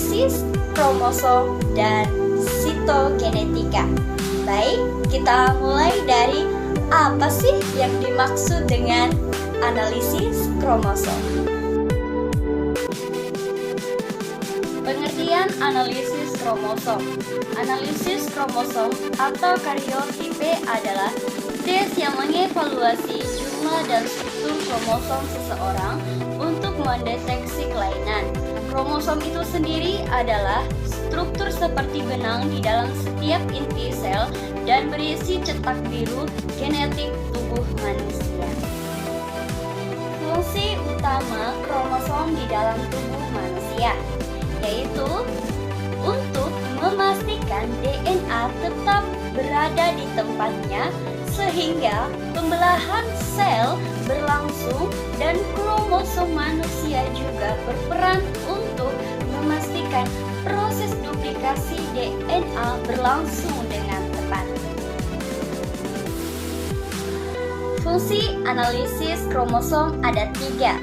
analisis kromosom dan sitogenetika. Baik, kita mulai dari apa sih yang dimaksud dengan analisis kromosom? Pengertian analisis kromosom. Analisis kromosom atau karyotipe adalah tes yang mengevaluasi jumlah dan struktur kromosom seseorang untuk mendeteksi kelainan. Kromosom itu sendiri adalah struktur seperti benang di dalam setiap inti sel dan berisi cetak biru genetik tubuh manusia. Fungsi utama kromosom di dalam tubuh manusia yaitu untuk memastikan DNA tetap berada di tempatnya sehingga pembelahan sel berlangsung dan kromosom manusia juga berperan untuk memastikan proses duplikasi DNA berlangsung dengan tepat. Fungsi analisis kromosom ada 3.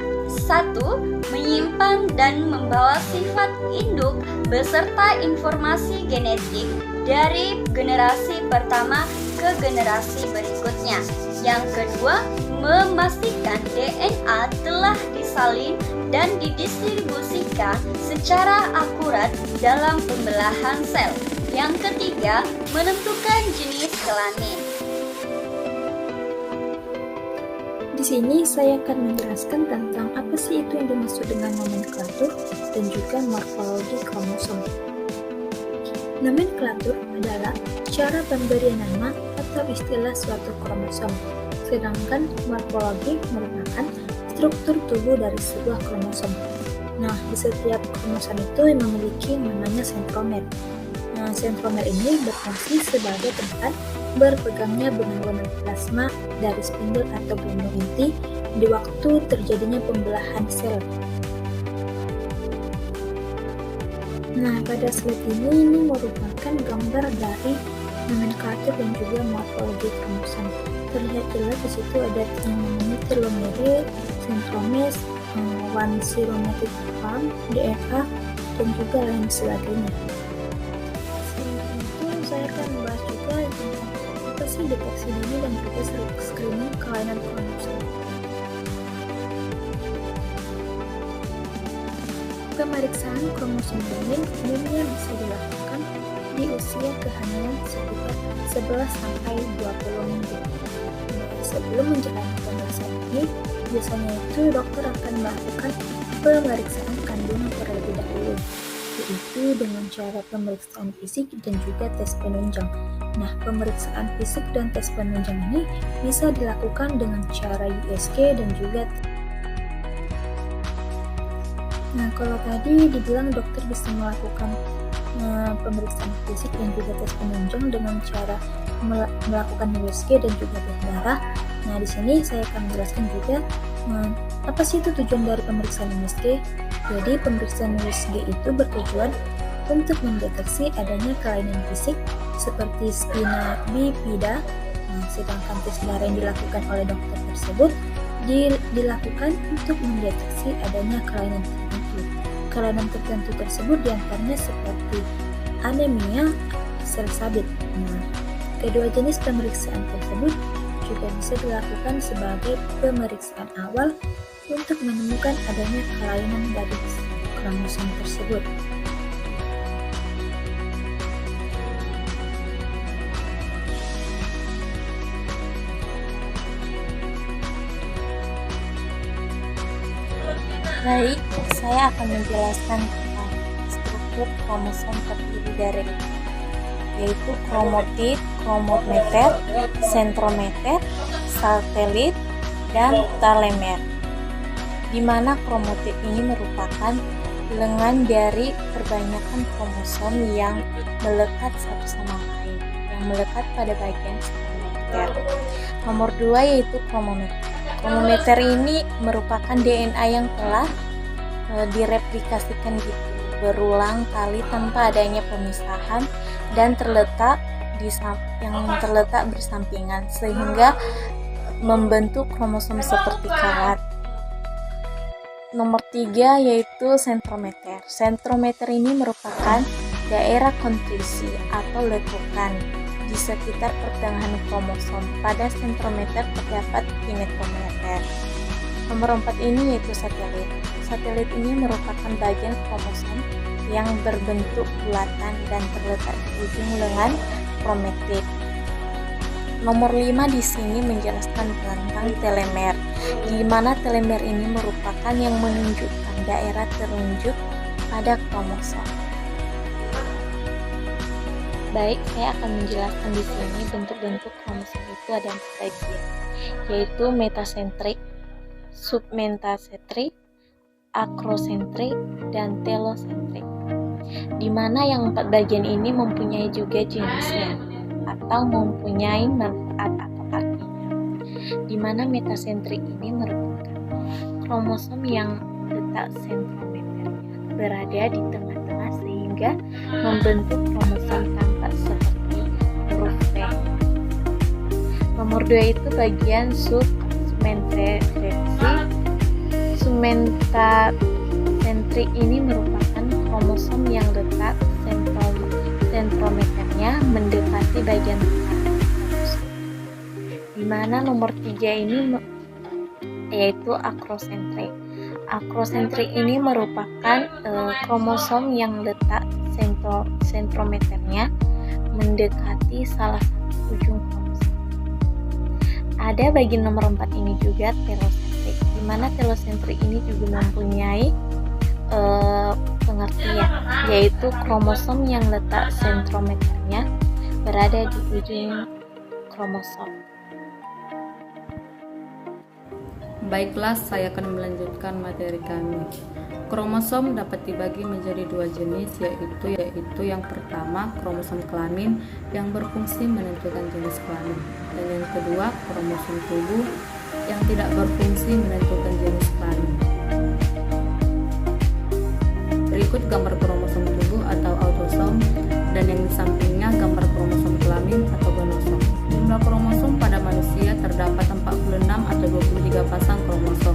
1. Menyimpan dan membawa sifat induk beserta informasi genetik dari generasi pertama ke generasi berikutnya. Yang kedua, memastikan DNA telah disalin dan didistribusikan secara akurat dalam pembelahan sel. Yang ketiga, menentukan jenis kelamin. Di sini saya akan menjelaskan tentang apa sih itu yang dimaksud dengan nomenklatur dan juga morfologi kromosom. Nomenklatur adalah cara pemberian nama atau istilah suatu kromosom, sedangkan morfologi merupakan struktur tubuh dari sebuah kromosom. Nah, di setiap kromosom itu memiliki namanya sentromer. Nah, sentromer ini berfungsi sebagai tempat berpegangnya benang-benang plasma dari spindel atau gelembung inti di waktu terjadinya pembelahan sel. Nah, pada slide ini merupakan gambar dari nomenklatur dan juga morfologi kromosom. Terlihat jelas di situ ada yang namanya telomere, centromere, one chromatic arm, DNA, dan juga lain sebagainya. Selain itu, saya akan membahas juga tentang apa sih deteksi dini dan juga screening kelainan kromosom. Pemeriksaan kromosom dini umumnya bisa dilakukan di usia kehamilan sekitar 11-20 minggu. Sebelum menjalani pemeriksaan ini, biasanya itu dokter akan melakukan pemeriksaan kandungan terlebih dahulu, yaitu dengan cara pemeriksaan fisik dan juga tes penunjang. Nah, pemeriksaan fisik dan tes penunjang ini bisa dilakukan dengan cara USG dan juga Nah, kalau tadi dibilang dokter bisa melakukan pemeriksaan fisik dan juga tes penunjang dengan cara melakukan USG dan juga tes darah. Nah, di sini saya akan menjelaskan juga apa sih itu tujuan dari pemeriksaan USG. Jadi, pemeriksaan USG itu bertujuan untuk mendeteksi adanya kelainan fisik seperti spina bifida. Nah, sedangkan tes darah yang dilakukan oleh dokter tersebut dilakukan untuk mendeteksi adanya kelainan tertentu. Kelainan tertentu tersebut diantaranya seperti anemia, sel sabit. Nah, kedua jenis pemeriksaan tersebut juga bisa dilakukan sebagai pemeriksaan awal untuk menemukan adanya kelainan dari kromosom tersebut. Baik, saya akan menjelaskan tentang struktur kromosom terdiri dari yaitu kromotid, kromometer, sentrometer, satelit, dan telomer. Di mana kromotid ini merupakan lengan dari perbanyakan kromosom yang melekat satu sama lain, yang melekat pada bagian sentrometer. Nomor 2 yaitu kromometer. Kromometer ini merupakan DNA yang telah direplikasikan berulang kali tanpa adanya pemisahan dan terletak bersampingan sehingga membentuk kromosom seperti kawat. Nomor 3 yaitu sentrometer. Sentrometer ini merupakan daerah kontribusi atau lekukan di sekitar pertengahan kromosom. Pada sentrometer terdapat kinetometer. Nomor 4 ini yaitu satelit. Satelit ini merupakan bagian kromosom yang berbentuk bulatan dan terletak di ujung lengan kromatik. Nomor 5 di sini menjelaskan tentang telomer, di mana telomer ini merupakan yang menunjukkan daerah terunjuk pada kromosom. Baik, saya akan menjelaskan di sini bentuk-bentuk kromosom itu ada 4 bagian, yaitu metasentrik, submetasentrik, akrosentrik, dan telosentrik. Di mana yang 4 bagian ini mempunyai juga jenisnya atau mempunyai manfaat atau artinya. Di mana metasentrik ini merupakan kromosom yang letak sentrometernya berada di tengah-tengah sehingga membentuk kromosom tampak seperti huruf V. Nomor 2 itu bagian submetasentrik. Submetasentrik ini merupakan kromosom yang letak sentrometernya mendekati bagian tengah kromosom. Di mana nomor 3 ini yaitu akrosentrik. Akrosentrik ini merupakan kromosom yang letak sentrometernya mendekati salah satu ujung kromosom. Ada bagian nomor 4 ini juga telosentrik, di mana telosentrik ini juga mempunyai pengertian, yaitu kromosom yang letak sentrometernya berada di ujung kromosom. Baiklah, saya akan melanjutkan materi kami. Kromosom dapat dibagi menjadi 2 jenis, yaitu yang pertama kromosom kelamin yang berfungsi menentukan jenis kelamin, dan yang kedua kromosom tubuh yang tidak berfungsi menentukan jenis kelamin. Berikut gambar kromosom tubuh atau autosom, dan yang di sampingnya gambar kromosom kelamin atau gonosom. Jumlah kromosom pada manusia terdapat 46 atau 23 pasang kromosom.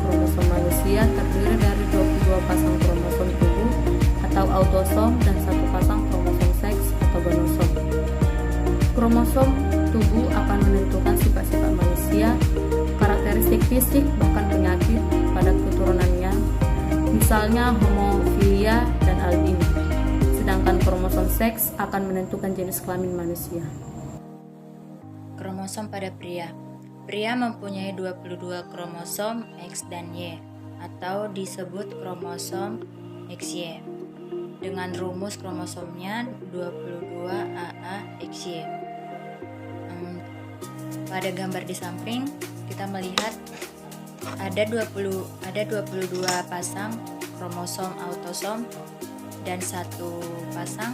Kromosom manusia terdiri dari 22 pasang kromosom tubuh atau autosom dan 1 pasang kromosom seks atau gonosom. Kromosom tubuh akan menentukan sifat-sifat manusia, karakteristik fisik, bahkan penyakit pada keturunannya, misalnya homofilia dan albino. Sedangkan kromosom seks akan menentukan jenis kelamin manusia. Kromosom pada pria. Pria mempunyai 22 kromosom X dan Y atau disebut kromosom XY. Dengan rumus kromosomnya 22 AA/XY. Pada gambar di samping kita melihat ada 22 pasang kromosom autosom dan 1 pasang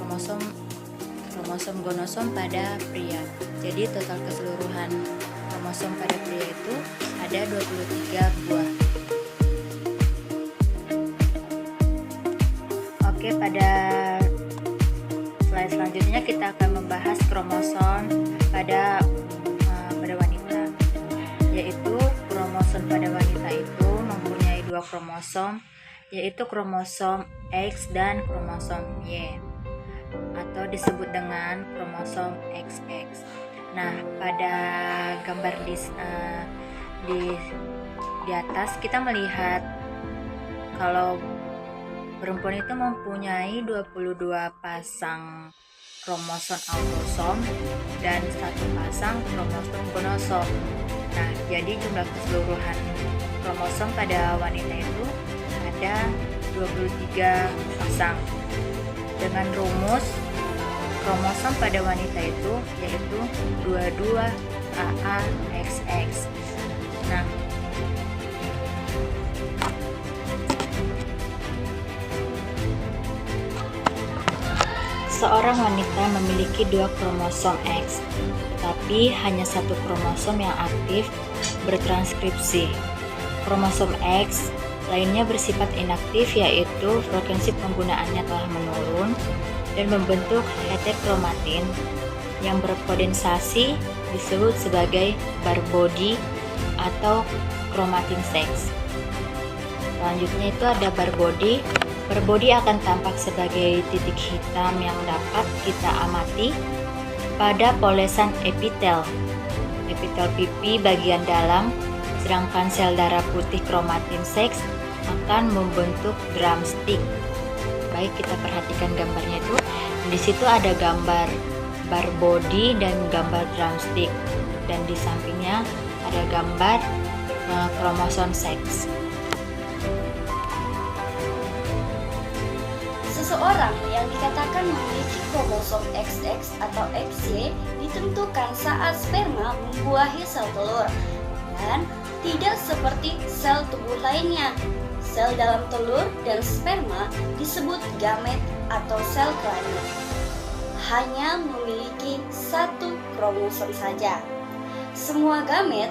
kromosom gonosom pada pria. Jadi total keseluruhan kromosom pada pria itu ada 23 buah. Oke, pada slide selanjutnya kita akan membahas kromosom pada wanita. Yaitu kromosom pada wanita itu mempunyai 2 kromosom, yaitu kromosom X dan kromosom Y, atau disebut dengan kromosom XX. Nah, pada gambar di atas kita melihat kalau perempuan itu mempunyai 22 pasang kromosom autosom dan 1 pasang kromosom gonosom. Nah, jadi jumlah keseluruhan kromosom pada wanita itu ada 23 pasang. Dengan rumus kromosom pada wanita itu yaitu 22 AA/XX. Nah, seorang wanita memiliki 2 kromosom X, tetapi hanya 1 kromosom yang aktif bertranskripsi. Kromosom X lainnya bersifat inaktif, yaitu frekuensi penggunaannya telah menurun dan membentuk heterokromatin yang berkondensasi disebut sebagai bar body atau chromatin sex. Selanjutnya itu ada bar body. Bar body akan tampak sebagai titik hitam yang dapat kita amati pada polesan epitel pipi bagian dalam, sedangkan sel darah putih kromatin seks akan membentuk drumstick. Baik, kita perhatikan gambarnya itu. Di situ ada gambar bar body dan gambar drumstick, dan di sampingnya ada gambar kromosom seks. Seseorang yang dikatakan memiliki kromosom XX atau XY ditentukan saat sperma membuahi sel telur, dan tidak seperti sel tubuh lainnya. Sel dalam telur dan sperma disebut gamet atau sel kelamin. Hanya memiliki satu kromosom saja. Semua gamet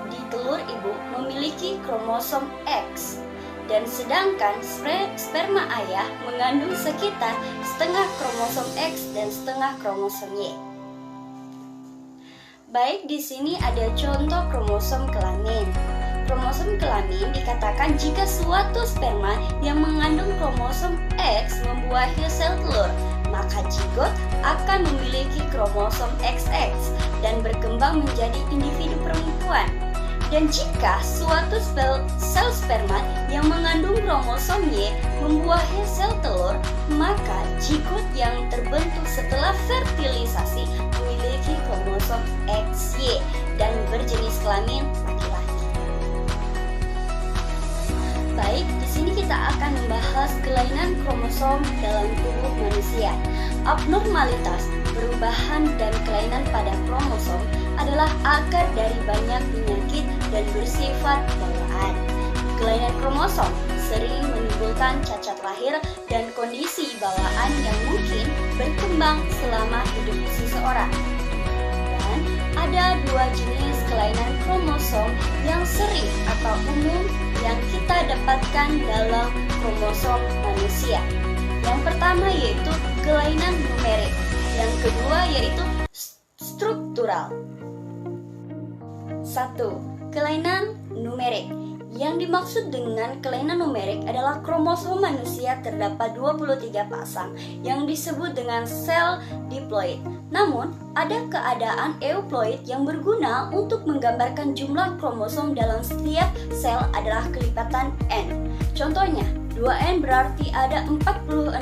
di telur ibu memiliki kromosom X, dan sedangkan sperma ayah mengandung sekitar setengah kromosom X dan setengah kromosom Y. Baik, di sini ada contoh kromosom kelamin. Kromosom kelamin dikatakan jika suatu sperma yang mengandung kromosom X membuahi sel telur, maka zigot akan memiliki kromosom XX dan berkembang menjadi individu perempuan. Dan jika suatu sel sperma yang mengandung kromosom Y membuahi sel telur, maka zigot yang terbentuk setelah fertilisasi memiliki kromosom XY dan berjenis kelamin laki-laki. Baik, di sini kita akan membahas kelainan kromosom dalam tubuh manusia. Abnormalitas, perubahan dan kelainan pada kromosom adalah akar dari banyak penyakit dan bersifat bawaan. Kelainan kromosom sering menimbulkan cacat lahir dan kondisi bawaan yang mungkin berkembang selama hidup seseorang. Dan ada dua jenis kelainan kromosom yang sering atau umum yang kita dapatkan dalam kromosom manusia. Yang pertama yaitu kelainan numerik, yang kedua yaitu struktural. 1. Kelainan numerik. Yang dimaksud dengan kelainan numerik adalah kromosom manusia terdapat 23 pasang yang disebut dengan sel diploid. Namun, ada keadaan euploid yang berguna untuk menggambarkan jumlah kromosom dalam setiap sel adalah kelipatan N. Contohnya, 2N berarti ada 46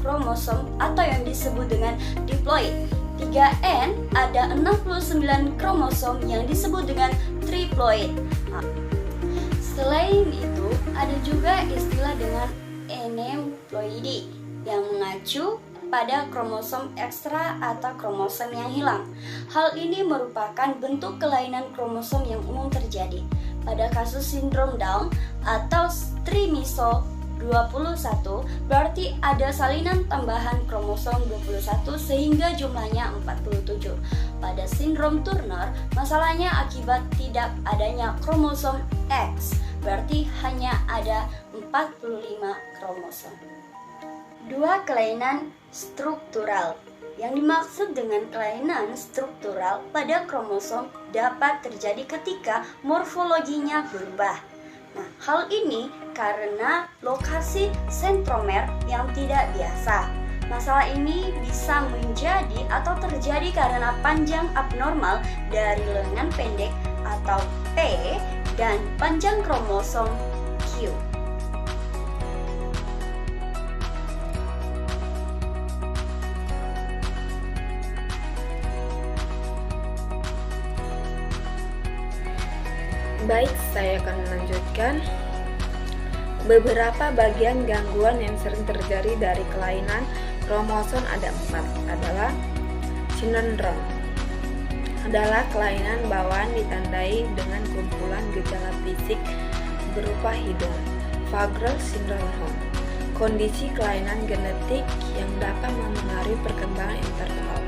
kromosom atau yang disebut dengan diploid. 3N ada 69 kromosom yang disebut dengan triploid. Selain itu, ada juga istilah dengan aneuploidi yang mengacu pada kromosom ekstra atau kromosom yang hilang. Hal ini merupakan bentuk kelainan kromosom yang umum terjadi pada kasus sindrom Down atau trisomi 21, berarti ada salinan tambahan kromosom 21 sehingga jumlahnya 47. Pada sindrom Turner, masalahnya akibat tidak adanya kromosom X, berarti hanya ada 45 kromosom. 2. Kelainan struktural. Yang dimaksud dengan kelainan struktural pada kromosom dapat terjadi ketika morfologinya berubah. Nah, hal ini karena lokasi sentromer yang tidak biasa. Masalah ini bisa menjadi atau terjadi karena panjang abnormal dari lengan pendek atau P dan panjang kromosom Q. Baik, saya akan melanjutkan. Beberapa bagian gangguan yang sering terjadi dari kelainan kromosom ada 4 adalah sindrom. Adalah kelainan bawaan ditandai dengan kumpulan gejala fisik berupa hidung, Fagrel syndrome, kondisi kelainan genetik yang dapat memengaruhi perkembangan interval.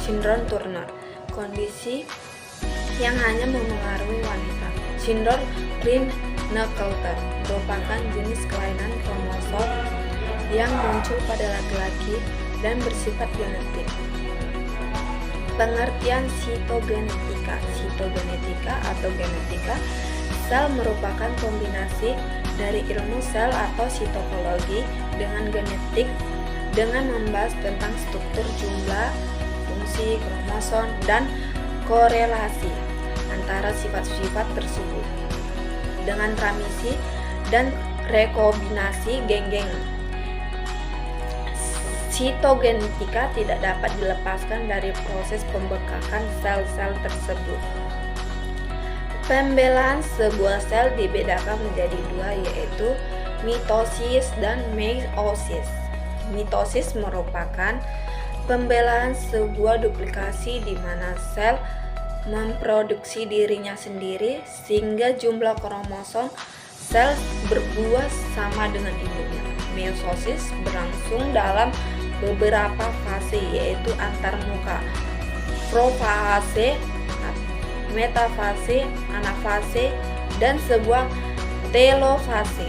Sindrom Turner, kondisi yang hanya memengaruhi wanita. Sindrom Klinefelter merupakan jenis kelainan kromosom yang muncul pada laki-laki dan bersifat genetik. Pengertian sitogenetika atau genetika, Sel merupakan kombinasi dari ilmu sel atau sitokologi dengan genetik dengan membahas tentang struktur, jumlah, fungsi, kromosom, dan korelasi antara sifat-sifat tersebut dengan transmisi dan rekombinasi gen-gen. Sitogenetika tidak dapat dilepaskan dari proses pembekakan sel-sel tersebut. Pembelaan sebuah sel dibedakan menjadi dua, yaitu mitosis dan meiosis. Mitosis merupakan pembelaan sebuah duplikasi di mana sel memproduksi dirinya sendiri sehingga jumlah kromosom sel berbuah sama dengan ibunya. Meiosis berlangsung dalam beberapa fase, yaitu antarmuka, profase, metafase, anafase, dan sebuah telofase.